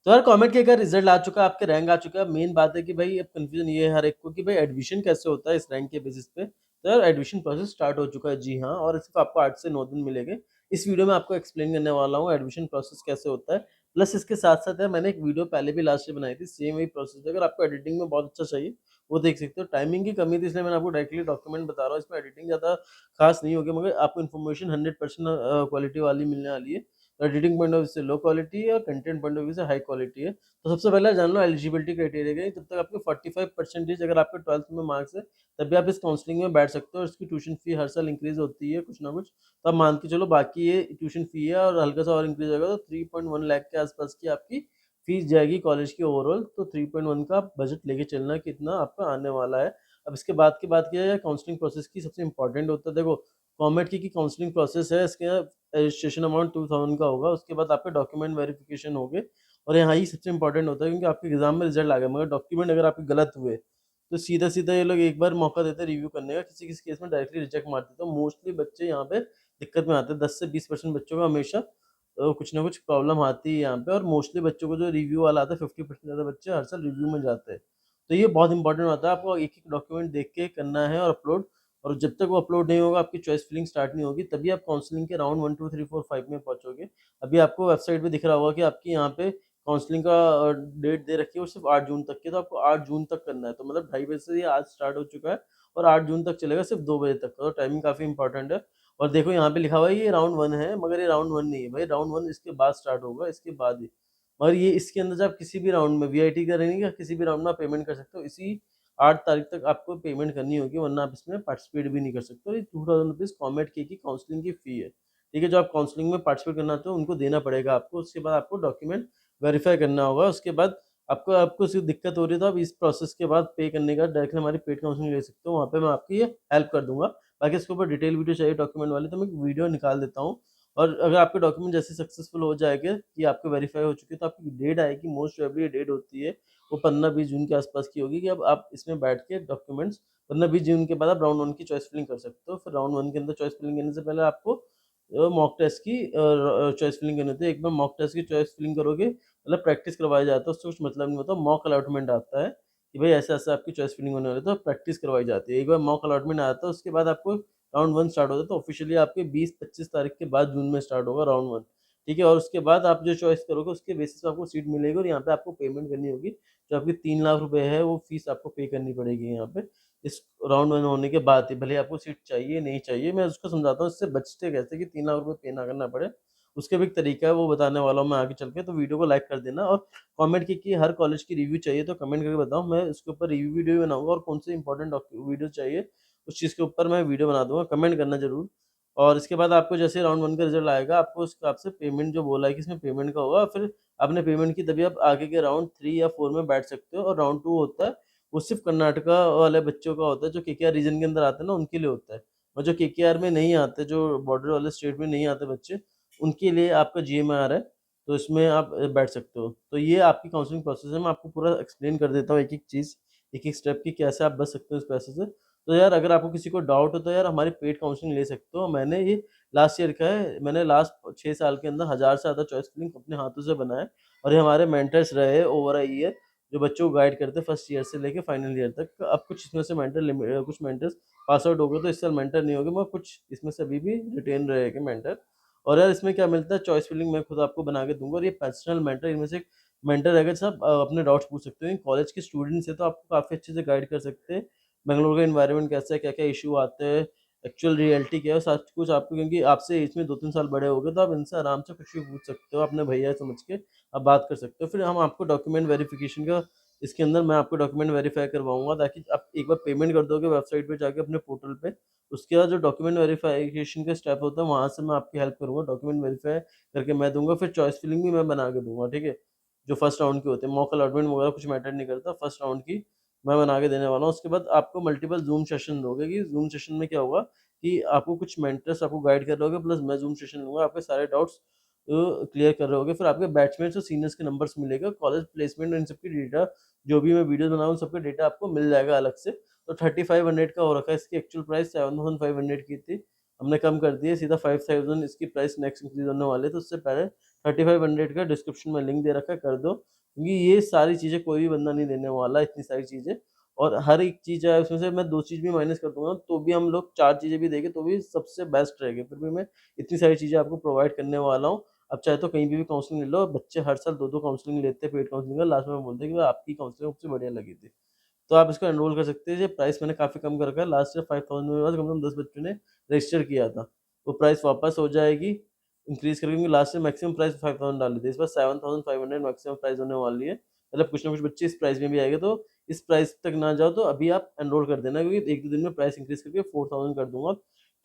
तो यार कॉमेट के का रिजल्ट आ चुका है, आपके रैंक आ चुका है। मेन बात है कि भाई अब कन्फ्यूजन ये है हर एक को कि भाई एडमिशन कैसे होता है इस रैंक के बेसिस पे। तो यार एडमिशन प्रोसेस स्टार्ट हो चुका है, जी हाँ, और सिर्फ आपको 8 से 9 दिन मिलेंगे। इस वीडियो में आपको एक्सप्लेन करने वाला हूँ एडमिशन प्रोसेस कैसे होता है। प्लस इसके साथ-साथ यार मैंने एक वीडियो पहले भी लास्ट ईयर बनाई थी, सेम वही प्रोसेस है। अगर आपको एडिटिंग में बहुत अच्छा चाहिए, वो देख सकते हो। टाइमिंग की कमी थी इसलिए मैंने आपको डायरेक्टली डॉक्यूमेंट बता रहा हूँ। इसमें एडिटिंग ज़्यादा खास नहीं होगी, मगर आपको इन्फॉर्मेशन 100% क्वालिटी वाली मिलने वाली है। एडिटिंग पॉइंट ऑफ व्यू से लो क्वालिटी है और कंटेंट पॉइंट ऑफ व्यू से हाई क्वालिटी है। तो सबसे पहले जान लो एलिजिबिलिटी क्राइटेरिया क्या है। जब तक आपके 45% अगर आपके 12th में मार्क्स है, तभी आप इस काउंसलिंग में बैठ सकते हो। और इसकी ट्यूशन फी हर साल इंक्रीज होती है कुछ ना कुछ। तो आप मान के चलो बाकी ये ट्यूशन फी है और हल्का सा और इंक्रीज होगा तो 3.1 लाख के आसपास की आपकी फीस जाएगी कॉलेज की ओवरऑल। तो 3.1 का बजट लेके चलना कितना आपका आने वाला है। अब इसके बाद की बात की जाए काउंसलिंग प्रोसेस की, सबसे इंपॉर्टेंट होता है देखो कॉमेट की काउंसलिंग प्रोसेस है। इसके रजिस्ट्रेशन अमाउंट 2000 का होगा, उसके बाद आपके डॉक्यूमेंट वेरिफिकेशन हो गए। और यहाँ ही सबसे इंपॉर्टेंट होता है क्योंकि आपके एग्जाम में रिजल्ट आ गया मगर डॉक्यूमेंट अगर आपके गलत हुए तो सीधा सीधा ये लोग एक बार मौका देते हैं रिव्यू करने का। किसी किसी केस में डायरेक्टली रिजेक्ट मारते हैं। तो मोस्टली बच्चे यहाँ पे दिक्कत में आते हैं। 10 से 20% बच्चों का हमेशा कुछ ना कुछ प्रॉब्लम आती है यहाँ पे। और मोस्टली बच्चों को जो रिव्यू वाला आता है 50% ज़्यादा बच्चे हर साल रिव्यू में जाते हैं। तो ये बहुत इंपॉर्टेंट होता है, आपको एक एक डॉक्यूमेंट देख के करना है और अपलोड। और जब तक वो अपलोड नहीं होगा आपकी चॉइस फिलिंग स्टार्ट नहीं होगी, तभी आप काउंसलिंग के राउंड 1 2 3 4 5 में पहुंचोगे। अभी आपको वेबसाइट पे दिख रहा होगा कि आपकी यहाँ पे काउंसलिंग का डेट दे रखी है वो सिर्फ 8 जून तक की। तो आपको 8 जून तक करना है। तो मतलब 2:30 बजे से ये आज स्टार्ट हो चुका है और 8 जून तक चलेगा सिर्फ 2 बजे तक का। तो टाइमिंग काफ़ी इंपॉर्टेंट है। और देखो यहाँ पे लिखा हुआ है ये राउंड 1 है, मगर ये राउंड 1 नहीं है भाई। राउंड 1 इसके बाद स्टार्ट होगा, इसके बाद ही। मगर ये इसके अंदर जब किसी भी राउंड में वीआईटी का रहेंगे या किसी भी राउंड में आप पेमेंट कर सकते हो। इसी 8 तारीख तक आपको पेमेंट करनी होगी, वरना आप इसमें पार्टिसिपेट भी नहीं कर सकते। और ये 2000 रुपीज़ कॉमेट की काउंसलिंग की फ़ी है। ठीक है, जो आप काउंसलिंग में पार्टिसिपेट करना चाहते हो उनको देना पड़ेगा आपको। उसके बाद आपको डॉक्यूमेंट वेरीफाई करना होगा। उसके बाद आपको आपको सिर्फ दिक्कत हो रही है तो आप इस प्रोसेस के बाद पे करने का डायरेक्टली हमारी पेड काउंसलिंग ले सकते हो। वहाँ पे मैं आपकी ये हेल्प कर दूँगा। बाकी इसके ऊपर डिटेल वीडियो चाहिए डॉक्यूमेंट वाली तो मैं एक वीडियो निकाल देता हूँ। और अगर आपके डॉक्यूमेंट जैसे सक्सेसफुल हो जाएँगे कि आपके वेरीफाई हो चुके हैं, तो आपकी डेट आएगी, मोस्ट प्रोबेबली ये डेट होती है वो 15-20 जून के आसपास की होगी कि अब आप इसमें बैठ के डॉक्यूमेंट्स 15-20 जून के बाद आप राउंड 1 की चॉइस फिलिंग कर सकते हो। फिर राउंड 1 के अंदर चॉइस फिलिंग करने से पहले आपको मॉक टेस्ट की चॉइस फिलिंग करनी होती है। एक बार मॉक टेस्ट की चॉइस फिलिंग करोगे मतलब प्रैक्टिस करवाया जाता है, उससे कुछ मतलब नहीं होता। मॉक अलॉटमेंट आता है कि भाई ऐसा-ऐसा आपकी चॉइस फिलिंग होने वाली है, तो प्रैक्टिस करवाई जाती है। एक बार मॉक अलॉटमेंट आता है उसके बाद आपको राउंड 1 स्टार्ट होता है। तो ऑफिशियली आपके 20-25 तारीख के बाद जून में स्टार्ट होगा राउंड 1। ठीक है, और उसके बाद आप जो चॉइस करोगे उसके बेसिस पे आपको सीट मिलेगी और यहाँ पे आपको पेमेंट करनी होगी। जो आपकी 3 लाख रुपए है वो फीस आपको पे करनी पड़ेगी यहाँ पे। इस राउंड 1 होने के बाद ही भले ही आपको सीट चाहिए, नहीं चाहिए। मैं उसको समझाता हूँ इससे बचते कैसे कि 3 लाख रुपए पे ना करना पड़े। उसका भी एक तरीका है, वो बताने वाला हूँ मैं आगे चल के। तो वीडियो को लाइक कर देना और कमेंट की कि हर कॉलेज की रिव्यू चाहिए तो कमेंट करके बताओ। मैं इसके ऊपर रिव्यू वीडियो भी बनाऊँगा और कौन से इंपॉर्टेंट वीडियो चाहिए उस चीज़ के ऊपर मैं वीडियो बना दूँगा। कमेंट करना ज़रूर। और इसके बाद आपको जैसे राउंड 1 का रिज़ल्ट आएगा, आपको उस हिसाब से पेमेंट जो बोला है कि इसमें पेमेंट का होगा, फिर आपने पेमेंट की तभी आप आगे के राउंड 3 या 4 में बैठ सकते हो। और राउंड 2 होता है, वो सिर्फ़ कर्नाटका वाले बच्चों का होता है, जो केकेआर रीजन के अंदर आते हैं ना, उनके लिए होता है। और जो केकेआर में नहीं आते, जो बॉर्डर वाले स्टेट में नहीं आते बच्चे, उनके लिए आपका जीएमआर है, तो इसमें आप बैठ सकते हो। तो ये आपकी काउंसलिंग प्रोसेस है, मैं आपको पूरा एक्सप्लेन कर देता हूँ एक-एक चीज़, एक-एक स्टेप की कैसे आप बच सकते हो इस पैसे से। तो यार अगर आपको किसी को डाउट हो तो यार हमारी पेड काउंसलिंग ले सकते हो। मैंने ये लास्ट ईयर का है, मैंने लास्ट 6 साल के अंदर 1000 से ज़्यादा चॉइस फिलिंग अपने हाथों से बनाए और ये हमारे मेंटर्स रहे ओवर अ ईयर, जो बच्चों को गाइड करते हैं फर्स्ट ईयर से लेके फाइनल ईयर तक। अब कुछ इसमें से कुछ मेंटर्स पास आउट हो गए तो इस साल मेंटर नहीं होंगे, मगर कुछ इसमें से अभी भी रिटेन रहेंगे मेंटर। और यार इसमें क्या मिलता है, चॉइस फिलिंग मैं खुद आपको बना के दूँगा और ये पर्सनल मेंटर, इनमें से एक मेंटर रहेगा जिससे आप अपने डाउट्स पूछ सकते हो। कॉलेज के स्टूडेंट्स हैं तो आपको काफ़ी अच्छे से गाइड कर सकते हैं। बैंगलोर का एनवायरनमेंट कैसा है, क्या-क्या इश्यू आते हैं, एक्चुअल रियलिटी क्या है, सब कुछ आपको, क्योंकि आपसे एज में 2-3 साल बड़े हो गए तो आप इनसे आराम से कुछ भी पूछ सकते हो, अपने भैया समझ के आप बात कर सकते हो। फिर हम आपको डॉक्यूमेंट वेरिफिकेशन का, इसके अंदर मैं आपको डॉक्यूमेंट वेरीफाई करवाऊँगा ताकि आप एक बार पेमेंट कर दोगे वेबसाइट पे जाके अपने पोर्टल पे, उसके बाद जो डॉक्यूमेंट वेरिफिकेशन का स्टेप होता है वहाँ से मैं आपकी हेल्प करूँगा। डॉक्यूमेंट वेरीफाई करके मैं दूँगा, फिर चॉइस फिलिंग भी मैं बना के दूँगा, ठीक है? जो फर्स्ट राउंड के होते हैं, मॉक अलॉटमेंट वगैरह कुछ मैटर नहीं करता, फर्स्ट राउंड की मैं बना के देने वाला हूँ। उसके बाद आपको मल्टीपल ज़ूम सेशन दोगे कि ज़ूम सेशन में क्या होगा कि आपको कुछ मेंटर्स आपको गाइड कर रहे होगे, प्लस मैं ज़ूम सेशन लूँगा, आपके सारे डाउट्स क्लियर कर रहे होगे। फिर आपके बैचमेट्स और सीनियर्स के नंबर्स मिलेगा, कॉलेज प्लेसमेंट इन सब की डेटा, जो भी मैं वीडियोज़ बना रहा हूँ, सबका डेटा आपको मिल जाएगा अलग से। तो 3500 का हो रखा है, इसकी एक्चुअल प्राइस 7500 की थी, हमने कम कर दी है, सीधा 5000 इसकी प्राइस नेक्स्ट इंक्रीज़ होने वाली है, तो उससे पहले 3500 का डिस्क्रिप्शन में लिंक दे रखा है, कर दो, क्योंकि ये सारी चीज़ें कोई भी बंदा नहीं देने वाला, इतनी सारी चीज़ें। और हर एक चीज़ है उसमें से, मैं 2 चीज़ भी माइनस कर दूँगा तो भी हम लोग 4 चीज़ें भी देंगे तो भी सबसे बेस्ट रहेगी। फिर भी मैं इतनी सारी चीज़ें आपको प्रोवाइड करने वाला हूँ। अब चाहे तो कहीं पे भी काउंसलिंग ले लो, बच्चे हर साल 2-2 काउंसलिंग लेते हैं पेड काउंसलिंग का, लास्ट में बोलते हैं कि आपकी काउंसलिंग सबसे बढ़िया लगी थी। तो आप इसको एनरोल कर सकते हैं। ये प्राइस मैंने काफ़ी कम कर रखा है, लास्ट ईयर 5000 में, कम से कम 10 बच्चों ने रजिस्टर किया था। वो प्राइस वापस हो जाएगी इंक्रीज़ करके, क्योंकि लास्ट ईयर मैक्सिमम प्राइस 5000 डाली थी। इस बार 7500 मैक्सिमम प्राइस होने वाली है। मतलब कुछ ना कुछ बच्चे इस प्राइस में भी आएँगे, तो इस प्राइस तक ना जाओ तो अभी आप एनरोल कर देना, क्योंकि 1-2 दिन में प्राइस इंक्रीज़ करके 4000 कर दूँगा।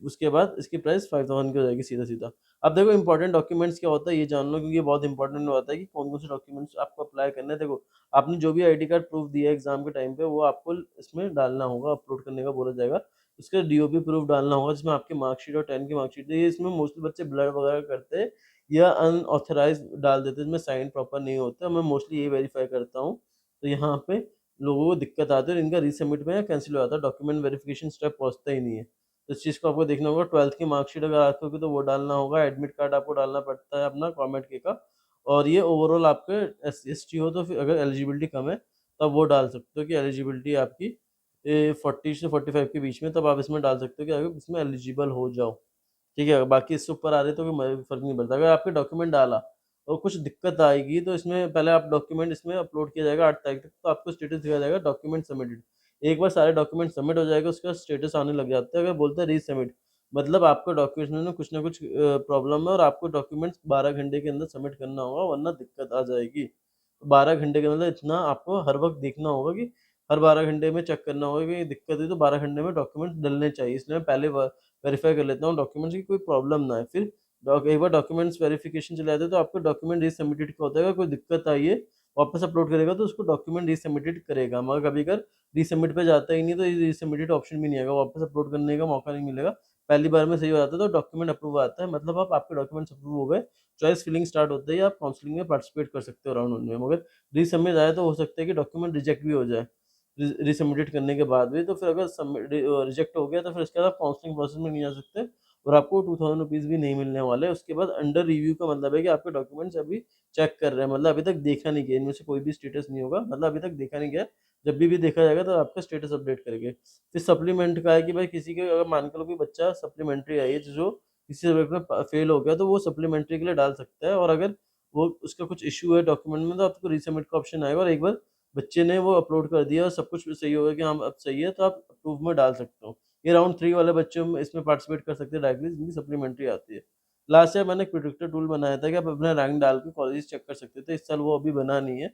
उसके बाद इसकी प्राइस 5000 की हो जाएगी सीधा-सीधा। अब देखो इम्पोर्टेंट डॉक्यूमेंट्स क्या होता है ये जान लो, क्योंकि ये बहुत इंपॉर्टेंट होता है कि कौन-कौन से डॉक्यूमेंट्स आपको अप्लाई करने हैं। देखो, आपने जो भी आईडी कार्ड प्रूफ दिया है एग्ज़ाम के टाइम पे, वो आपको इसमें डालना होगा, अपलोड करने का बोला जाएगा। उसका डीओबी प्रूफ डालना होगा, जिसमें आपकी मार्कशीट और 10 की मार्कशीट है। ये इसमें मोस्टली बच्चे ब्लर वगैरह करते हैं या अनऑथराइज़्ड डाल देते हैं, जिसमें साइन प्रॉपर नहीं होता। मैं मोस्टली यही वेरीफ़ाई करता हूँ। तो यहाँ पे लोगों को दिक्कत आती है और इनका रीसबमिट में या कैंसल हो जाता है, डॉक्यूमेंट वेरिफ़िकेशन स्टेप पहुँचता ही नहीं है। तो इस चीज़ को आपको देखना होगा। 12th की मार्कशीट अगर आपकी होगी तो वो डालना होगा, एडमिट कार्ड आपको डालना पड़ता है अपना गवर्नमेंट के का। और ये ओवरऑल आपके एससी/एसटी हो तो फिर अगर एलिजिबिलिटी कम है, तब वो डाल सकते हो कि एलिजिबिलिटी आपकी 40 से 45 के बीच में, तब आप इसमें डाल सकते हो कि अगर इसमें एलिजिबल हो जाओ। ठीक है? बाकी इससे ऊपर आ रहे तो कोई फ़र्क नहीं पड़ता। अगर आपके डॉक्यूमेंट डाला और कुछ दिक्कत आएगी तो इसमें पहले आप डॉक्यूमेंट इसमें अपलोड किया जाएगा 8 तारीख तक, तो आपको स्टेटस दिखाया जाएगा डॉक्यूमेंट सबमिटेड। एक बार सारे डॉक्यूमेंट सबमिट हो जाएगा, उसका स्टेटस आने लग जाता है, अगर बोलता है रीसबमिट, मतलब आपको डॉक्यूमेंट्स में कुछ ना कुछ प्रॉब्लम है और आपको डॉक्यूमेंट्स 12 घंटे के अंदर सबमिट करना होगा, वरना दिक्कत आ जाएगी। 12 घंटे के अंदर इतना आपको हर वक़्त देखना होगा कि हर 12 घंटे में चेक करना होगा कि दिक्कत है तो 12 घंटे में डॉक्यूमेंट डलने चाहिए। इसलिए मैं पहले वेरीफ़ाई कर लेता हूँ डॉक्यूमेंट्स की कोई प्रॉब्लम ना आए। फिर एक बार डॉक्यूमेंट्स वेरिफ़िकेशन चले जाते हैं तो आपको डॉक्यूमेंट रीसबमिटेड का होता है, अगर कोई दिक्कत आई है, वापस अपलोड करेगा तो उसको डॉक्यूमेंट रीसबमिटेड करेगा। मगर कभी अगर रीसबमिट पे जाता ही नहीं तो ये रीसबमिटेड ऑप्शन भी नहीं आएगा, वापस अपलोड करने का मौका नहीं मिलेगा। पहली बार में सही हो जाता है तो डॉक्यूमेंट अप्रूव आता है, मतलब आप आपके डॉक्यूमेंट्स अप्रूव हो गए। चॉइस फिलिंग स्टार्ट होते ही आप काउंसलिंग में पार्टिसिपेट कर सकते हो राउंड 1 में। मगर रीसबमिट आए तो हो सकता है कि डॉक्यूमेंट रिजेक्ट भी हो जाए। रीसबमिटेड करने के बाद भी, तो फिर अगर रिजेक्ट हो गया तो फिर उसके बाद आप काउंसलिंग प्रोसेस में नहीं जा सकते और आपको 2000 रुपीज़ भी नहीं मिलने वाले। उसके बाद अंडर रिव्यू का मतलब है कि आपके डॉक्यूमेंट्स अभी चेक कर रहे हैं, मतलब अभी तक देखा नहीं गया, इनमें से कोई भी स्टेटस नहीं होगा, मतलब अभी तक देखा नहीं गया। जब भी देखा जाएगा तो आपका स्टेटस अपडेट करेंगे। फिर सप्लीमेंट का है कि भाई किसी के अगर मान के लो कोई बच्चा सप्लीमेंट्री आई है, जो किसी सब्जेक्ट में फेल हो गया तो वो सप्लीमेंट्री के लिए डाल सकता है, और अगर वो उसका कुछ इश्यू है डॉक्यूमेंट में तो आपको रीसबमिट का ऑप्शन आएगा, और एक बार बच्चे ने वो अपलोड कर दिया और सब कुछ सही हो गया कि हाँ अब सही है, तो आप अप्रूव में डाल सकते हो। ये राउंड 3 वाले बच्चे में इसमें पार्टिसिपेट कर सकते हैं डायरेक्टली, जिनकी सप्लीमेंट्री आती है। लास्ट ईयर मैंने एक प्रेडिक्टर टूल बनाया था कि आप अपना रैंक डाल के कॉलेजेस चेक कर सकते थे। इस साल वो अभी बना नहीं है,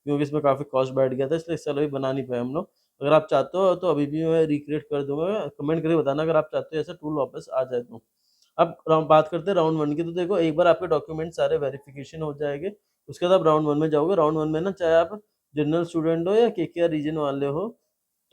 क्योंकि इसमें काफ़ी कॉस्ट बैठ गया था, इसलिए इस साल अभी बना नहीं पाए हम लोग। अगर आप चाहते हो तो अभी भी मैं रिक्रिएट कर दूँगा, कमेंट करके बताना अगर आप चाहते हो ऐसा टूल वापस आ जाए तो। अब बात करते हैं राउंड 1 की, तो देखो एक बार आपके डॉक्यूमेंट सारे वेरिफिकेशन हो जाएँगे, उसके बाद आप राउंड 1 में जाओगे। राउंड 1 में ना चाहे आप जनरल स्टूडेंट हो या केकेआर रीजन वाले हो,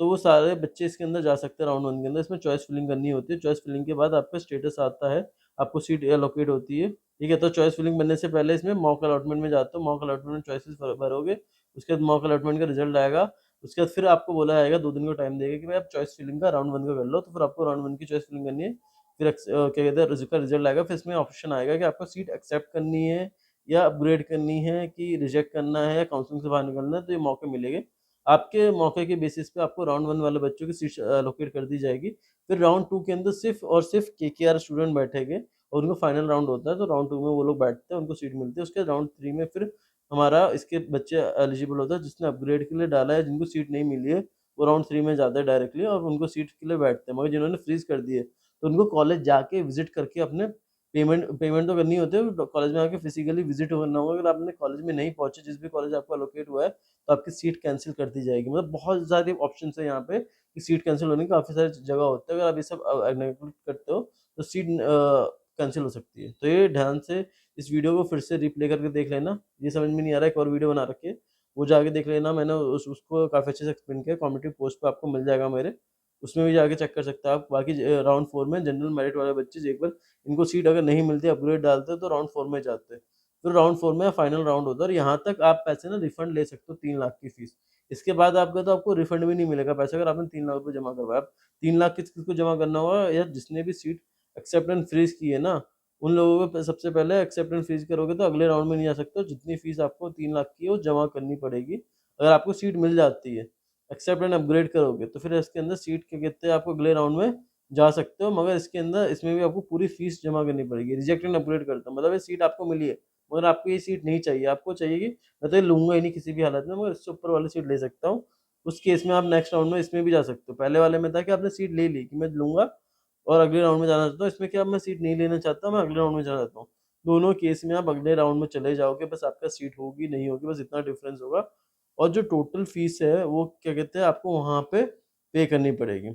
तो वो सारे बच्चे इसके अंदर जा सकते हैं राउंड 1 के अंदर। इसमें चॉइस फिलिंग करनी होती है, चॉइस फिलिंग के बाद आपका स्टेटस आता है, आपको सीट एलोकेट होती है, ठीक है? तो चॉइस फिलिंग बनने से पहले इसमें मॉक अलॉटमेंट में जाते हो, मॉक अलॉटमेंट में चॉइसेस भरोगे, उसके बाद मॉक अलॉटमेंट का रिजल्ट आएगा, उसके बाद फिर आपको बोला जाएगा 2 दिन का टाइम देगा कि भाई आप चॉइस फिलिंग का राउंड 1 का कर लो, तो फिर आपको राउंड 1 की चॉइस फिलिंग करनी है। फिर क्या कहते हैं उसका रिजल्ट आएगा, फिर इसमें ऑप्शन आएगा कि आपको सीट एक्सेप्ट करनी है या अपग्रेड करनी है कि रिजेक्ट करना है या काउंसलिंग से बाहर निकलना है, तो ये मौके मिलेंगे। आपके मौके के बेसिस पे आपको राउंड 1 वाले बच्चों की सीट्स एलोकेट कर दी जाएगी। फिर राउंड 2 के अंदर सिर्फ़ और सिर्फ़ केकेआर स्टूडेंट बैठेंगे और उनका फाइनल राउंड होता है, तो राउंड 2 में वो लोग बैठते हैं, उनको सीट मिलती है। उसके बाद राउंड 3 में फिर हमारा इसके बच्चे एलिजिबल होता है, जिसने अपग्रेड के लिए डाला है, जिनको सीट नहीं मिली है, वो राउंड 3 में जाते हैं डायरेक्टली और उनको सीट के लिए बैठते हैं। मगर जिन्होंने फ्रीज़ कर दी है, तो उनको कॉलेज जाके विज़िट करके अपने पेमेंट पेमेंट तो करनी होती है, कॉलेज में आके फिज़िकली विज़िट करना होगा। अगर आपने कॉलेज में नहीं पहुँचे, जिस भी कॉलेज आपको एलोकेट हुआ है, तो आपकी सीट कैंसल कर दी जाएगी। मतलब बहुत सारे ऑप्शंस हैं यहाँ पे कि सीट कैंसल होने की काफ़ी सारी जगह होते हैं। अगर आप ये सब नेगलेक्ट करते हो, तो सीट कैंसल हो सकती है। तो ये ध्यान से इस वीडियो को फिर से रिप्ले करके देख लेना। ये समझ में नहीं आ रहा है, एक और वीडियो बना रखी है, वो जाके देख लेना। मैंने उसको काफ़ी अच्छे से एक्सप्लेन किया है, कम्युनिटी पोस्ट पे आपको मिल जाएगा मेरे। उसमें भी जाके चेक कर सकते हो आप। बाकी राउंड 4 में जनरल मेरिट वाले बच्चे एक बार इनको सीट अगर नहीं मिलती, अपग्रेड डालते हैं, तो राउंड 4 में जाते हैं। फिर राउंड 4 में फाइनल राउंड होता है और यहाँ तक आप पैसे ना रिफंड ले सकते हो, 3 लाख की फीस। इसके बाद आपका तो आपको रिफंड भी नहीं मिलेगा पैसा, अगर आपने 3 लाख रुपए जमा करवाया। अब 3 लाख किस-किस को जमा करना होगा, या जिसने भी सीट एक्सेप्ट एंड फ्रीज़ की है ना, उन लोगों को सबसे पहले एक्सेप्ट एंड फ्रीज करोगे तो अगले राउंड में नहीं जा सकते हो। जितनी फीस आपको 3 लाख की है वो जमा करनी पड़ेगी। अगर आपको सीट मिल जाती है, एक्सेप्ट एंड अपग्रेड करोगे तो फिर इसके अंदर सीट क्या कहते हैं आपको अगले राउंड में जा सकते हो, मगर इसके अंदर इसमें भी आपको पूरी फीस जमा करनी पड़ेगी। रिजेक्ट एंड अपग्रेड करता हूँ मतलब ये सीट आपको मिली है मगर आपको ये सीट नहीं चाहिए, आपको चाहिए कि मैं तो ये लूँगा ही नहीं किसी भी हालत में, मगर इससे ऊपर वाली सीट ले सकता हूँ। उस केस में आप नेक्स्ट राउंड में इसमें भी जा सकते हो। पहले वाले में था कि आपने सीट ले ली कि मैं लूँगा और अगले राउंड में जाना चाहता हूँ, इसमें क्या अब मैं सीट नहीं लेना चाहता, मैं अगले राउंड में जाना चाहता हूँ। दोनों केस में आप अगले राउंड में चले जाओगे, बस आपका सीट होगी, नहीं होगी, बस इतना डिफरेंस होगा। और जो टोटल फीस है वो क्या कहते हैं आपको वहाँ पे पे करनी पड़ेगी,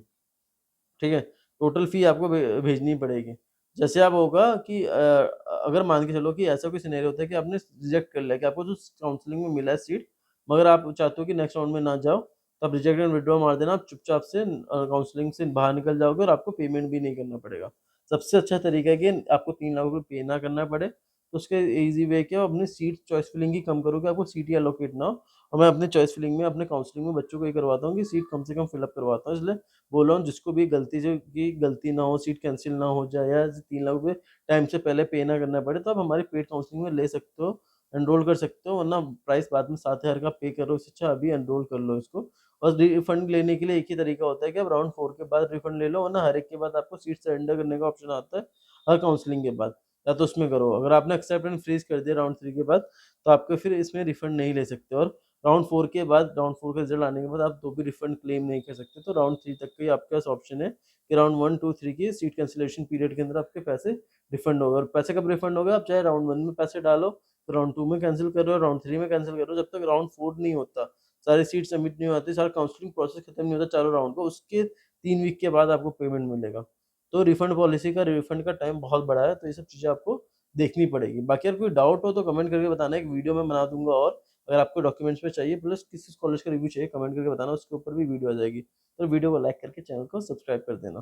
ठीक है? टोटल फ़ी आपको भेजनी पड़ेगी। जैसे अब होगा कि अगर मान के चलो कि ऐसा कोई सिनेरियो होता है कि आपने रिजेक्ट कर लिया कि आपको जो काउंसलिंग में मिला है सीट, मगर आप चाहते हो कि नेक्स्ट राउंड में ना जाओ, तो आप रिजेक्ट एंड विथड्रॉ मार देना, आप चुपचाप से काउंसलिंग से बाहर निकल जाओगे और आपको पेमेंट भी नहीं करना पड़ेगा। सबसे अच्छा तरीका है कि आपको 3 लाख रुपए पे ना करना पड़े, तो उसके ईज़ी वे क्या है, अपनी सीट चॉइस फिलिंग ही कम करो कि आपको सीट ही एलोकेट ना हो। और मैं अपने चॉइस फिलिंग में, अपने काउंसलिंग में बच्चों को ये करवाता हूँ कि सीट कम से कम फिल अप करवाता हूँ, इसलिए बोल रहा हूँ जिसको भी गलती से की गलती ना हो, सीट कैंसल ना हो जाए या 3 लाख रुपए टाइम से पहले पे ना करना पड़े, तो आप हमारी पेड काउंसलिंग में ले सकते हो, एनरोल कर सकते हो, वरना प्राइस बाद में 7,000 का पे करो, इससे अच्छा अभी एनरोल कर लो इसको। और रिफंड लेने के लिए एक ही तरीका होता है कि आप राउंड 4 के बाद रिफंड ले लो, वरना हर एक के बाद आपको सीट सरेंडर करने का ऑप्शन आता है, हर काउंसलिंग के बाद, या तो उसमें करो। अगर आपने एक्सेप्ट एंड फ्रीज़ कर दिया राउंड 3 के बाद, तो आपको फिर इसमें रिफंड नहीं ले सकते। और राउंड 4 के बाद, राउंड 4 का रिज़ल्ट आने के बाद आप तो भी रिफंड क्लेम नहीं कर सकते। तो राउंड 3 तक का ही आपके पास ऑप्शन है कि राउंड 1, 2, 3 की सीट कैंसलेशन पीरियड के अंदर आपके पैसे रिफंड होंगे। और पैसे कब रिफंड होंगे, आप चाहे राउंड 1 में पैसे डालो, तो राउंड 2 में कैंसल करो, राउंड 3 में कैंसल करो, जब तक राउंड 4 नहीं होता, सारी सीट सबमिट नहीं होती, सारा काउंसलिंग प्रोसेस खत्म नहीं होता चारों राउंड का, उसके 3 वीक के बाद आपको पेमेंट मिलेगा। तो रिफंड पॉलिसी का, रिफंड का टाइम बहुत बड़ा है, तो ये सब चीज़ें आपको देखनी पड़ेगी। बाकी अगर कोई डाउट हो तो कमेंट करके बताना, एक वीडियो मैं बना दूँगा। और अगर आपको डॉक्यूमेंट्स में चाहिए प्लस किसी कॉलेज का रिव्यू चाहिए, कमेंट करके बताना, उसके ऊपर भी वीडियो आ जाएगी। तो वीडियो को लाइक करके चैनल को सब्सक्राइब कर देना।